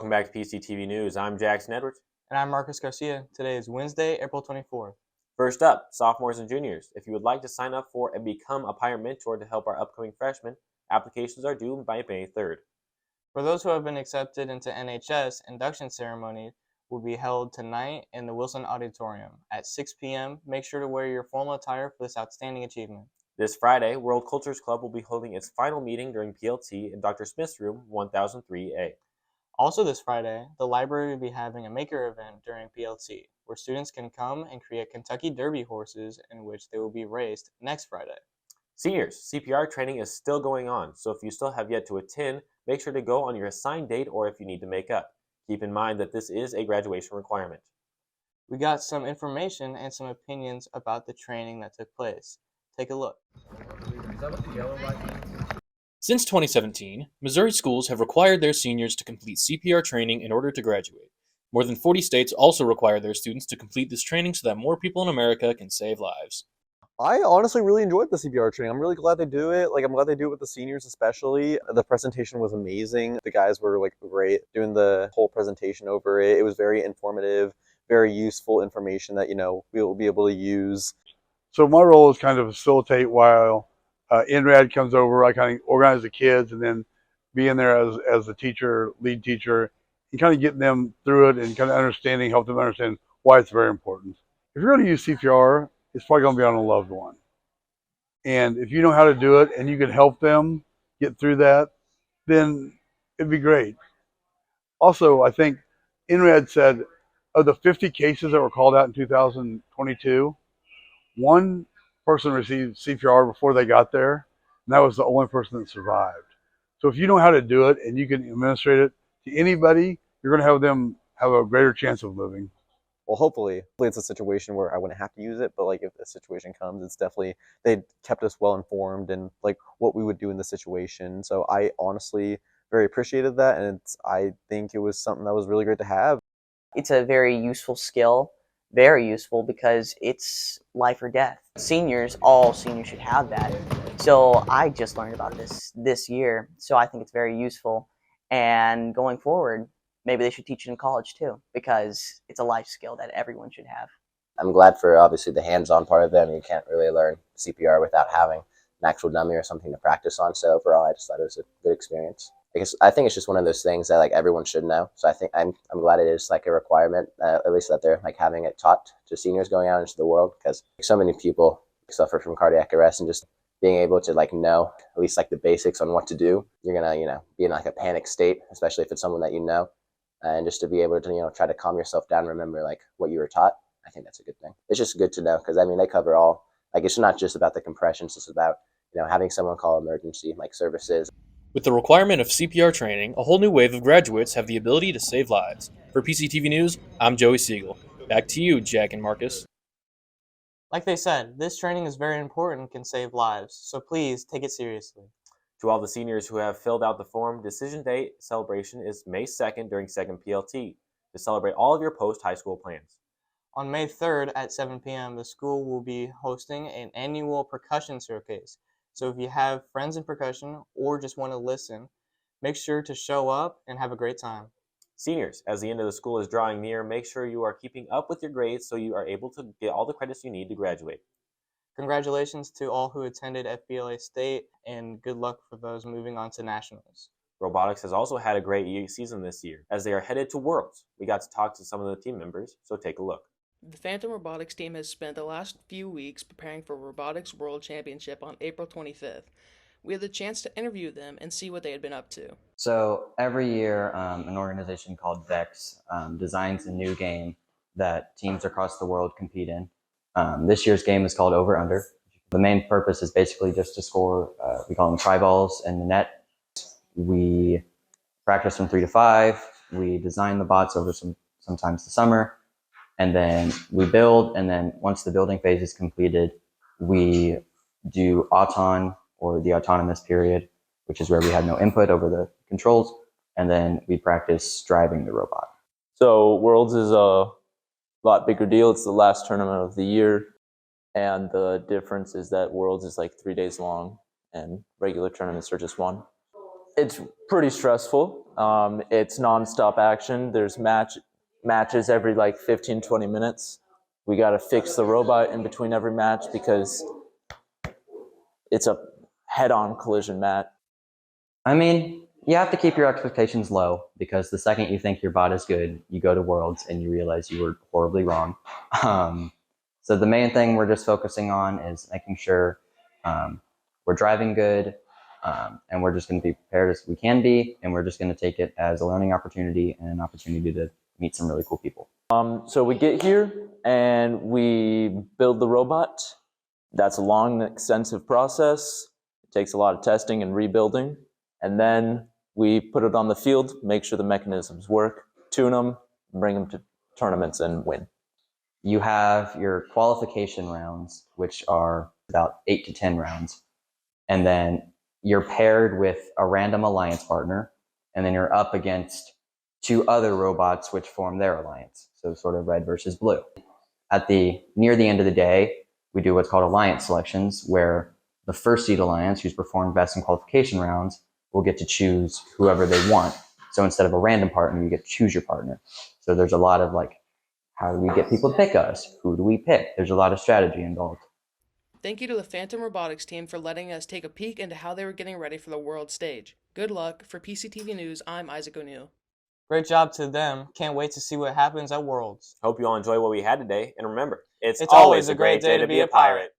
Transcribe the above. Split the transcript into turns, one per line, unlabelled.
Welcome back to PCTV News. I'm Jackson Edwards.
And I'm Marcus Garcia. Today is Wednesday, April 24th.
First up, sophomores and juniors. If you would like to sign up for and become a Pirate Mentor to help our upcoming freshmen, applications are due by May 3rd.
For those who have been accepted into NHS, induction ceremony will be held tonight in the Wilson Auditorium at 6 p.m. Make sure to wear your formal attire for this outstanding achievement.
This Friday, World Cultures Club will be holding its final meeting during PLT in Dr. Smith's room 1003A.
Also this Friday, the library will be having a maker event during PLT, where students can come and create Kentucky Derby horses in which they will be raced next Friday.
Seniors, CPR training is still going on, so if you still have yet to attend, make sure to go on your assigned date or if you need to make up. Keep in mind that this is a graduation requirement.
We got some information and some opinions about the training that took place. Take a look.
Since 2017, Missouri schools have required their seniors to complete CPR training in order to graduate. More than 40 states also require their students to complete this training so that more people in America can save lives.
I honestly really enjoyed the CPR training. I'm really glad they do it. I'm glad they do it with the seniors especially. The presentation was amazing. The guys were great doing the whole presentation over it. It was very informative, very useful information that, we will be able to use.
So my role is kind of facilitate while NRAD comes over. I kind of organize the kids and then be in there as the teacher, lead teacher, and kind of getting them through it and kind of help them understand why it's very important. If you're going to use CPR, it's probably going to be on a loved one. And if you know how to do it and you can help them get through that, then it'd be great. Also, I think NRAD said of the 50 cases that were called out in 2022, one person received CPR before they got there, and that was the only person that survived. So if you know how to do it and you can administrate it to anybody, you're going to have them have a greater chance of living.
Well, hopefully it's a situation where I wouldn't have to use it, but if the situation comes, it's definitely, they kept us well informed and what we would do in the situation. So I honestly very appreciated that, and I think it was something that was really great to have.
It's a very useful skill, very useful because it's life or death. All seniors should have that. So I just learned about this year, so I think it's very useful. And going forward, maybe they should teach it in college too, because it's a life skill that everyone should have.
I'm glad for obviously the hands-on part of it. I mean, you can't really learn CPR without having an actual dummy or something to practice on. So overall, I just thought it was a good experience. I think it's just one of those things that everyone should know. So I think I'm glad it is a requirement, at least that they're having it taught to seniors going out into the world, because so many people suffer from cardiac arrest, and just being able to know at least the basics on what to do, you're gonna be in a panic state, especially if it's someone that you know, and just to be able to try to calm yourself down, remember what you were taught. I think that's a good thing. It's just good to know, because they cover all. It's not just about the compressions; it's about having someone call emergency services.
With the requirement of CPR training, a whole new wave of graduates have the ability to save lives. For PCTV News, I'm Joey Siegel. Back to you, Jack and Marcus.
Like they said, this training is very important and can save lives, so please take it seriously.
To all the seniors who have filled out the form, Decision Day celebration is May 2nd during 2nd PLT to celebrate all of your post-high school plans.
On May 3rd at 7 p.m., the school will be hosting an annual percussion showcase. So if you have friends in percussion or just want to listen, make sure to show up and have a great time.
Seniors, as the end of the school is drawing near, make sure you are keeping up with your grades so you are able to get all the credits you need to graduate.
Congratulations to all who attended FBLA State, and good luck for those moving on to Nationals.
Robotics has also had a great season this year, as they are headed to Worlds. We got to talk to some of the team members, so take a look.
The Phantom Robotics team has spent the last few weeks preparing for Robotics World Championship on April 25th. We had the chance to interview them and see what they had been up to.
So every year, an organization called VEX designs a new game that teams across the world compete in. This year's game is called Over Under. The main purpose is basically just to score, we call them try balls in the net. We practice from 3 to 5. We design the bots over sometimes the summer. And then we build, and then once the building phase is completed, we do auton, or the autonomous period, which is where we had no input over the controls, and then we practice driving the robot.
So Worlds is a lot bigger deal. It's the last tournament of the year, and the difference is that Worlds is 3 days long, and regular tournaments are just one. It's pretty stressful. It's nonstop action. There's matches every like 15, 20 minutes. We got to fix the robot in between every match because it's a head-on collision match.
I mean, you have to keep your expectations low because the second you think your bot is good, you go to Worlds and you realize you were horribly wrong. So the main thing we're just focusing on is making sure we're driving good, and we're just going to be prepared as we can be, and we're just going to take it as a learning opportunity and an opportunity to meet some really cool people.
So we get here and we build the robot. That's a long, extensive process. It takes a lot of testing and rebuilding. And then we put it on the field, make sure the mechanisms work, tune them, bring them to tournaments and win.
You have your qualification rounds, which are about 8 to 10 rounds. And then you're paired with a random alliance partner. And then you're up against 2 other robots which form their alliance. So sort of red versus blue. Near the end of the day, we do what's called alliance selections, where the first seed alliance, who's performed best in qualification rounds, will get to choose whoever they want. So instead of a random partner, you get to choose your partner. So there's a lot of like, how do we get people to pick us? Who do we pick? There's a lot of strategy involved.
Thank you to the Phantom Robotics team for letting us take a peek into how they were getting ready for the world stage. Good luck. For PCTV News, I'm Isaac O'Neill.
Great job to them. Can't wait to see what happens at Worlds.
Hope you all enjoy what we had today. And remember, it's
It's always a great day to be a pirate.